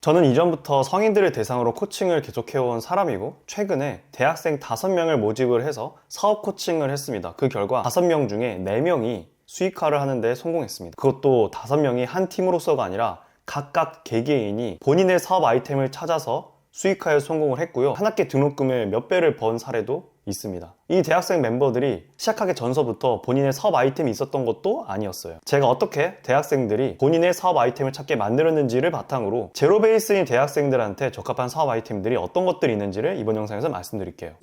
저는 이전부터 성인들을 대상으로 코칭을 계속해온 사람이고, 최근에 대학생 5명을 모집을 해서 사업 코칭을 했습니다. 그 결과 5명 중에 4명이 수익화를 하는데 성공했습니다. 그것도 5명이 한 팀으로서가 아니라 각각 개개인이 본인의 사업 아이템을 찾아서 수익화에 성공을 했고요. 한 학기 등록금의 몇 배를 번 사례도 있습니다. 이 대학생 멤버들이 시작하기 전서부터 본인의 사업 아이템이 있었던 것도 아니었어요. 제가 어떻게 대학생들이 본인의 사업 아이템을 찾게 만들었는지를 바탕으로 제로 베이스인 대학생들한테 적합한 사업 아이템들이 어떤 것들이 있는지를 이번 영상에서 말씀드릴게요.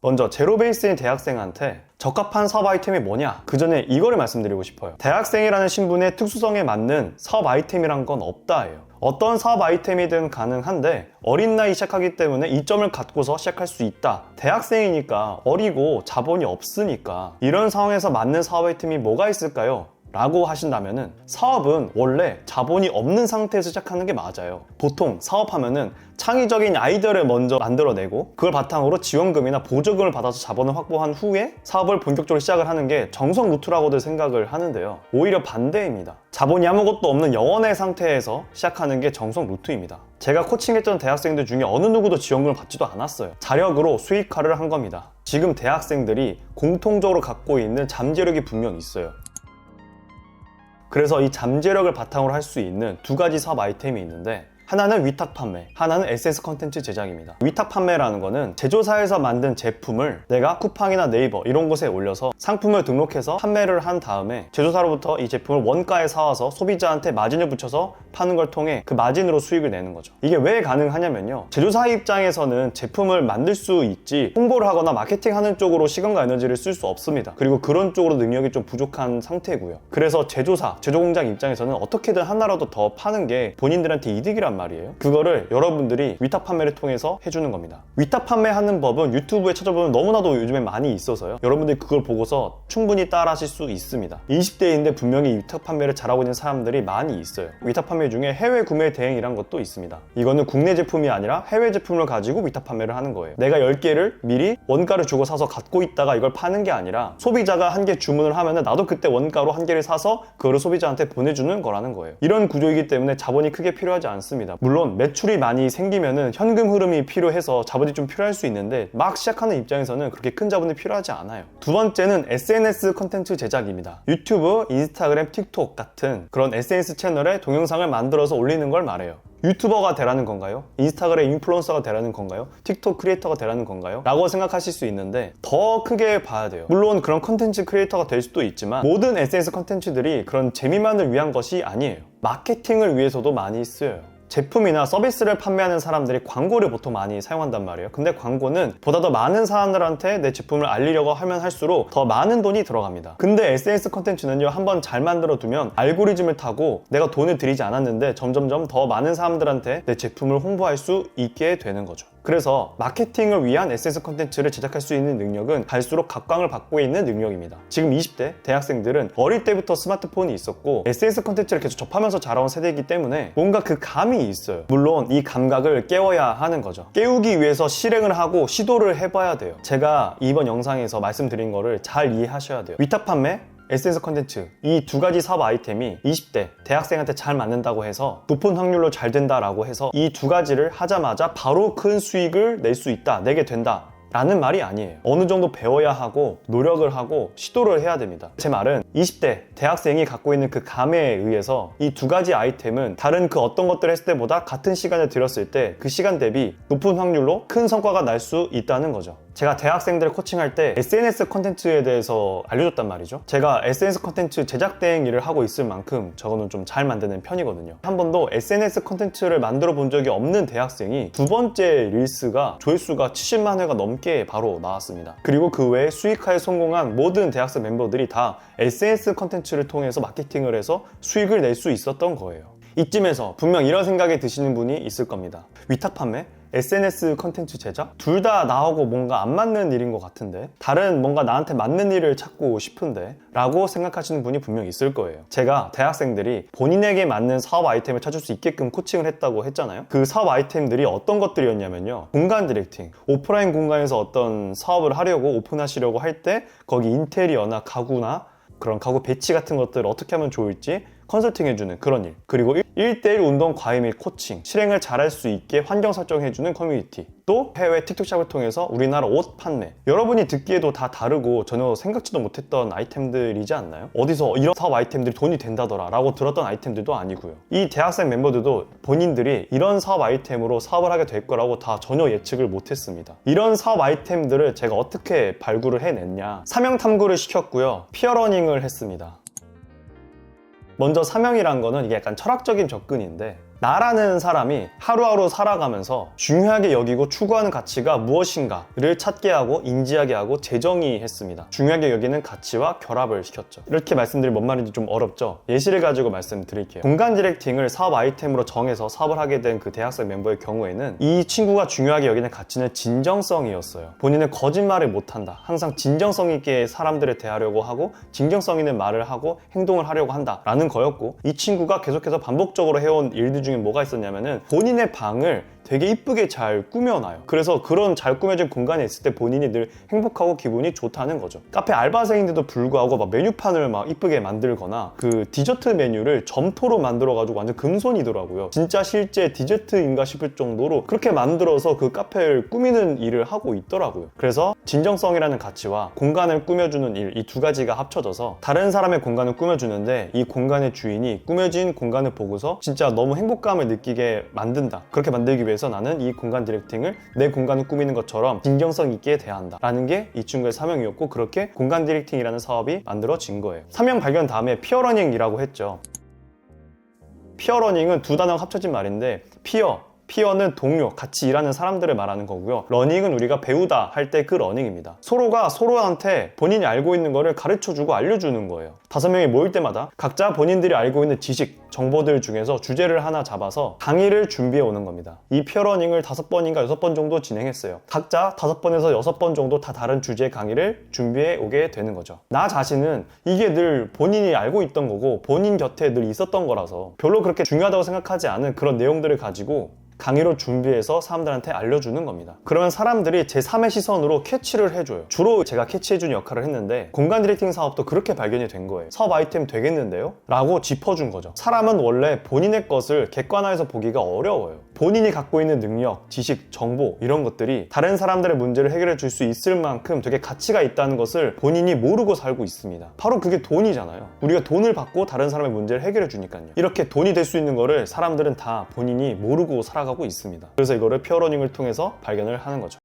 먼저 제로 베이스인 대학생한테 적합한 사업 아이템이 뭐냐? 그 전에 이거를 말씀드리고 싶어요. 대학생이라는 신분의 특수성에 맞는 사업 아이템이란 건 없다예요. 어떤 사업 아이템이든 가능한데 어린 나이 시작하기 때문에 이점을 갖고서 시작할 수 있다. 대학생이니까 어리고 자본이 없으니까 이런 상황에서 맞는 사업 아이템이 뭐가 있을까요? 라고 하신다면은 사업은 원래 자본이 없는 상태에서 시작하는 게 맞아요. 보통 사업하면은 창의적인 아이디어를 먼저 만들어내고 그걸 바탕으로 지원금이나 보조금을 받아서 자본을 확보한 후에 사업을 본격적으로 시작을 하는 게 정석 루트라고들 생각을 하는데요. 오히려 반대입니다. 자본이 아무것도 없는 영원의 상태에서 시작하는 게 정석 루트입니다. 제가 코칭했던 대학생들 중에 어느 누구도 지원금을 받지도 않았어요. 자력으로 수익화를 한 겁니다. 지금 대학생들이 공통적으로 갖고 있는 잠재력이 분명 있어요. 그래서 이 잠재력을 바탕으로 할 수 있는 두 가지 사업 아이템이 있는데, 하나는 위탁 판매, 하나는 SNS 컨텐츠 제작입니다. 위탁 판매라는 거는 제조사에서 만든 제품을 내가 쿠팡이나 네이버 이런 곳에 올려서 상품을 등록해서 판매를 한 다음에 제조사로부터 이 제품을 원가에 사와서 소비자한테 마진을 붙여서 파는 걸 통해 그 마진으로 수익을 내는 거죠. 이게 왜 가능하냐면요, 제조사 입장에서는 제품을 만들 수 있지 홍보를 하거나 마케팅하는 쪽으로 시간과 에너지를 쓸 수 없습니다. 그리고 그런 쪽으로 능력이 좀 부족한 상태고요. 그래서 제조사, 제조공장 입장에서는 어떻게든 하나라도 더 파는 게 본인들한테 이득이란 말이에요. 그거를 여러분들이 위탁 판매를 통해서 해주는 겁니다. 위탁 판매하는 법은 유튜브에 찾아보면 너무나도 요즘에 많이 있어서요. 여러분들이 그걸 보고서 충분히 따라 하실 수 있습니다. 20대인데 분명히 위탁 판매를 잘하고 있는 사람들이 많이 있어요. 위탁 판매 중에 해외 구매 대행이란 것도 있습니다. 이거는 국내 제품이 아니라 해외 제품을 가지고 위탁 판매를 하는 거예요. 내가 10개를 미리 원가를 주고 사서 갖고 있다가 이걸 파는 게 아니라 소비자가 한 개 주문을 하면은 나도 그때 원가로 한 개를 사서 그거를 소비자한테 보내주는 거라는 거예요. 이런 구조이기 때문에 자본이 크게 필요하지 않습니다. 물론 매출이 많이 생기면은 현금 흐름이 필요해서 자본이 좀 필요할 수 있는데 막 시작하는 입장에서는 그렇게 큰 자본이 필요하지 않아요. 두 번째는 SNS 컨텐츠 제작입니다. 유튜브, 인스타그램, 틱톡 같은 그런 SNS 채널에 동영상을 만들어서 올리는 걸 말해요. 유튜버가 되라는 건가요? 인스타그램 인플루언서가 되라는 건가요? 틱톡 크리에이터가 되라는 건가요? 라고 생각하실 수 있는데 더 크게 봐야 돼요. 물론 그런 컨텐츠 크리에이터가 될 수도 있지만 모든 SNS 컨텐츠들이 그런 재미만을 위한 것이 아니에요. 마케팅을 위해서도 많이 쓰여요. 제품이나 서비스를 판매하는 사람들이 광고를 보통 많이 사용한단 말이에요. 근데 광고는 보다 더 많은 사람들한테 내 제품을 알리려고 하면 할수록 더 많은 돈이 들어갑니다. 근데 SNS 컨텐츠는요, 한번 잘 만들어 두면 알고리즘을 타고 내가 돈을 들이지 않았는데 점점점 더 많은 사람들한테 내 제품을 홍보할 수 있게 되는 거죠. 그래서 마케팅을 위한 SNS 컨텐츠를 제작할 수 있는 능력은 갈수록 각광을 받고 있는 능력입니다. 지금 20대 대학생들은 어릴 때부터 스마트폰이 있었고 SNS 컨텐츠를 계속 접하면서 자라온 세대이기 때문에 뭔가 그 감이 있어요. 물론 이 감각을 깨워야 하는 거죠. 깨우기 위해서 실행을 하고 시도를 해봐야 돼요. 제가 이번 영상에서 말씀드린 거를 잘 이해하셔야 돼요. 위탁 판매, SNS 컨텐츠, 이 두 가지 사업 아이템이 20대 대학생한테 잘 맞는다고 해서 높은 확률로 잘 된다라고 해서 이 두 가지를 하자마자 바로 큰 수익을 낼 수 있다, 내게 된다 라는 말이 아니에요. 어느 정도 배워야 하고 노력을 하고 시도를 해야 됩니다. 제 말은 20대 대학생이 갖고 있는 그 감에 의해서 이 두 가지 아이템은 다른 그 어떤 것들을 했을 때보다 같은 시간을 들였을 때 그 시간 대비 높은 확률로 큰 성과가 날 수 있다는 거죠. 제가 대학생들을 코칭할 때 SNS 컨텐츠에 대해서 알려줬단 말이죠. 제가 SNS 컨텐츠 제작 대행 일을 하고 있을 만큼 저거는 좀 잘 만드는 편이거든요. 한 번도 SNS 컨텐츠를 만들어 본 적이 없는 대학생이 두 번째 릴스가 조회수가 70만 회가 넘게 바로 나왔습니다. 그리고 그 외에 수익화에 성공한 모든 대학생 멤버들이 다 SNS 컨텐츠를 통해서 마케팅을 해서 수익을 낼 수 있었던 거예요. 이쯤에서 분명 이런 생각이 드시는 분이 있을 겁니다. 위탁 판매? SNS 컨텐츠 제작? 둘 다 나하고 뭔가 안 맞는 일인 것 같은데, 다른 뭔가 나한테 맞는 일을 찾고 싶은데 라고 생각하시는 분이 분명 있을 거예요. 제가 대학생들이 본인에게 맞는 사업 아이템을 찾을 수 있게끔 코칭을 했다고 했잖아요. 그 사업 아이템들이 어떤 것들이었냐면요, 공간 디렉팅, 오프라인 공간에서 어떤 사업을 하려고 오픈하시려고 할 때 거기 인테리어나 가구나 그런 가구 배치 같은 것들을 어떻게 하면 좋을지 컨설팅해주는 그런 일, 그리고 1대1 운동 과외 및 코칭, 실행을 잘할 수 있게 환경 설정해주는 커뮤니티, 또 해외 틱톡샵을 통해서 우리나라 옷 판매. 여러분이 듣기에도 다 다르고 전혀 생각지도 못했던 아이템들이지 않나요? 어디서 이런 사업 아이템들이 돈이 된다더라 라고 들었던 아이템들도 아니고요. 이 대학생 멤버들도 본인들이 이런 사업 아이템으로 사업을 하게 될 거라고 다 전혀 예측을 못했습니다. 이런 사업 아이템들을 제가 어떻게 발굴을 해냈냐, 사명 탐구를 시켰고요, 피어러닝을 했습니다. 먼저 사명이란 거는 이게 약간 철학적인 접근인데, 나라는 사람이 하루하루 살아가면서 중요하게 여기고 추구하는 가치가 무엇인가를 찾게 하고 인지하게 하고 재정의했습니다. 중요하게 여기는 가치와 결합을 시켰죠. 이렇게 말씀드리면 뭔 말인지 좀 어렵죠? 예시를 가지고 말씀드릴게요. 공간 디렉팅을 사업 아이템으로 정해서 사업을 하게 된 그 대학생 멤버의 경우에는 이 친구가 중요하게 여기는 가치는 진정성이었어요. 본인은 거짓말을 못한다. 항상 진정성 있게 사람들을 대하려고 하고 진정성 있는 말을 하고 행동을 하려고 한다라는 거였고, 이 친구가 계속해서 반복적으로 해온 일들 중에 뭐가 있었냐면은 본인의 방을 되게 이쁘게 잘 꾸며놔요. 그래서 그런 잘 꾸며진 공간에 있을 때 본인이 늘 행복하고 기분이 좋다는 거죠. 카페 알바생인데도 불구하고 막 메뉴판을 막 이쁘게 만들거나 그 디저트 메뉴를 점토로 만들어가지고 완전 금손이더라고요. 진짜 실제 디저트인가 싶을 정도로 그렇게 만들어서 그 카페를 꾸미는 일을 하고 있더라고요. 그래서 진정성이라는 가치와 공간을 꾸며주는 일, 이 두 가지가 합쳐져서 다른 사람의 공간을 꾸며주는데 이 공간의 주인이 꾸며진 공간을 보고서 진짜 너무 행복감을 느끼게 만든다. 그렇게 만들기 위해서 나는 이 공간 디렉팅을 내 공간을 꾸미는 것처럼 진정성 있게 대해야 한다 라는 게 이 친구의 사명이었고, 그렇게 공간 디렉팅이라는 사업이 만들어진 거예요. 사명 발견 다음에 피어러닝이라고 했죠. 피어러닝은 두 단어가 합쳐진 말인데, 피어는 동료, 같이 일하는 사람들을 말하는 거고요. 러닝은 우리가 배우다 할 때 그 러닝입니다. 서로가 서로한테 본인이 알고 있는 거를 가르쳐주고 알려주는 거예요. 5명이 모일 때마다 각자 본인들이 알고 있는 지식, 정보들 중에서 주제를 하나 잡아서 강의를 준비해 오는 겁니다. 이 피어러닝을 5번인가 6번 정도 진행했어요. 각자 5번에서 6번 정도 다 다른 주제의 강의를 준비해 오게 되는 거죠. 나 자신은 이게 늘 본인이 알고 있던 거고 본인 곁에 늘 있었던 거라서 별로 그렇게 중요하다고 생각하지 않은 그런 내용들을 가지고 강의로 준비해서 사람들한테 알려주는 겁니다. 그러면 사람들이 제3의 시선으로 캐치를 해줘요. 주로 제가 캐치해주는 역할을 했는데, 공간 디렉팅 사업도 그렇게 발견이 된 거예요. 사업 아이템 되겠는데요? 라고 짚어준 거죠. 사람은 원래 본인의 것을 객관화해서 보기가 어려워요. 본인이 갖고 있는 능력, 지식, 정보 이런 것들이 다른 사람들의 문제를 해결해 줄 수 있을 만큼 되게 가치가 있다는 것을 본인이 모르고 살고 있습니다. 바로 그게 돈이잖아요. 우리가 돈을 받고 다른 사람의 문제를 해결해 주니까요. 이렇게 돈이 될 수 있는 거를 사람들은 다 본인이 모르고 살아가고 있습니다. 그래서 이거를 피어러닝을 통해서 발견을 하는 거죠.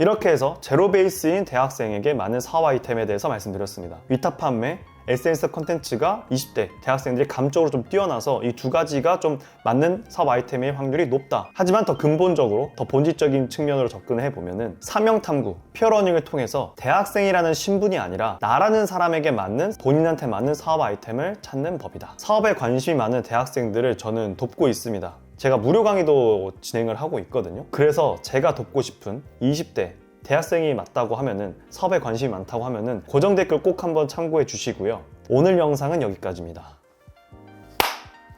이렇게 해서 제로 베이스인 대학생에게 많은 사업 아이템에 대해서 말씀드렸습니다. 위탁 판매, SNS 콘텐츠가 20대 대학생들이 감적으로 좀 뛰어나서 이 두 가지가 좀 맞는 사업 아이템의 확률이 높다. 하지만 더 근본적으로 더 본질적인 측면으로 접근을 해보면은 사명 탐구, 피어러닝을 통해서 대학생이라는 신분이 아니라 나라는 사람에게 맞는, 본인한테 맞는 사업 아이템을 찾는 법이다. 사업에 관심이 많은 대학생들을 저는 돕고 있습니다. 제가 무료 강의도 진행을 하고 있거든요. 그래서 제가 돕고 싶은 20대 대학생이 맞다고 하면은, 사업에 관심이 많다고 하면은 고정 댓글 꼭 한번 참고해 주시고요. 오늘 영상은 여기까지입니다.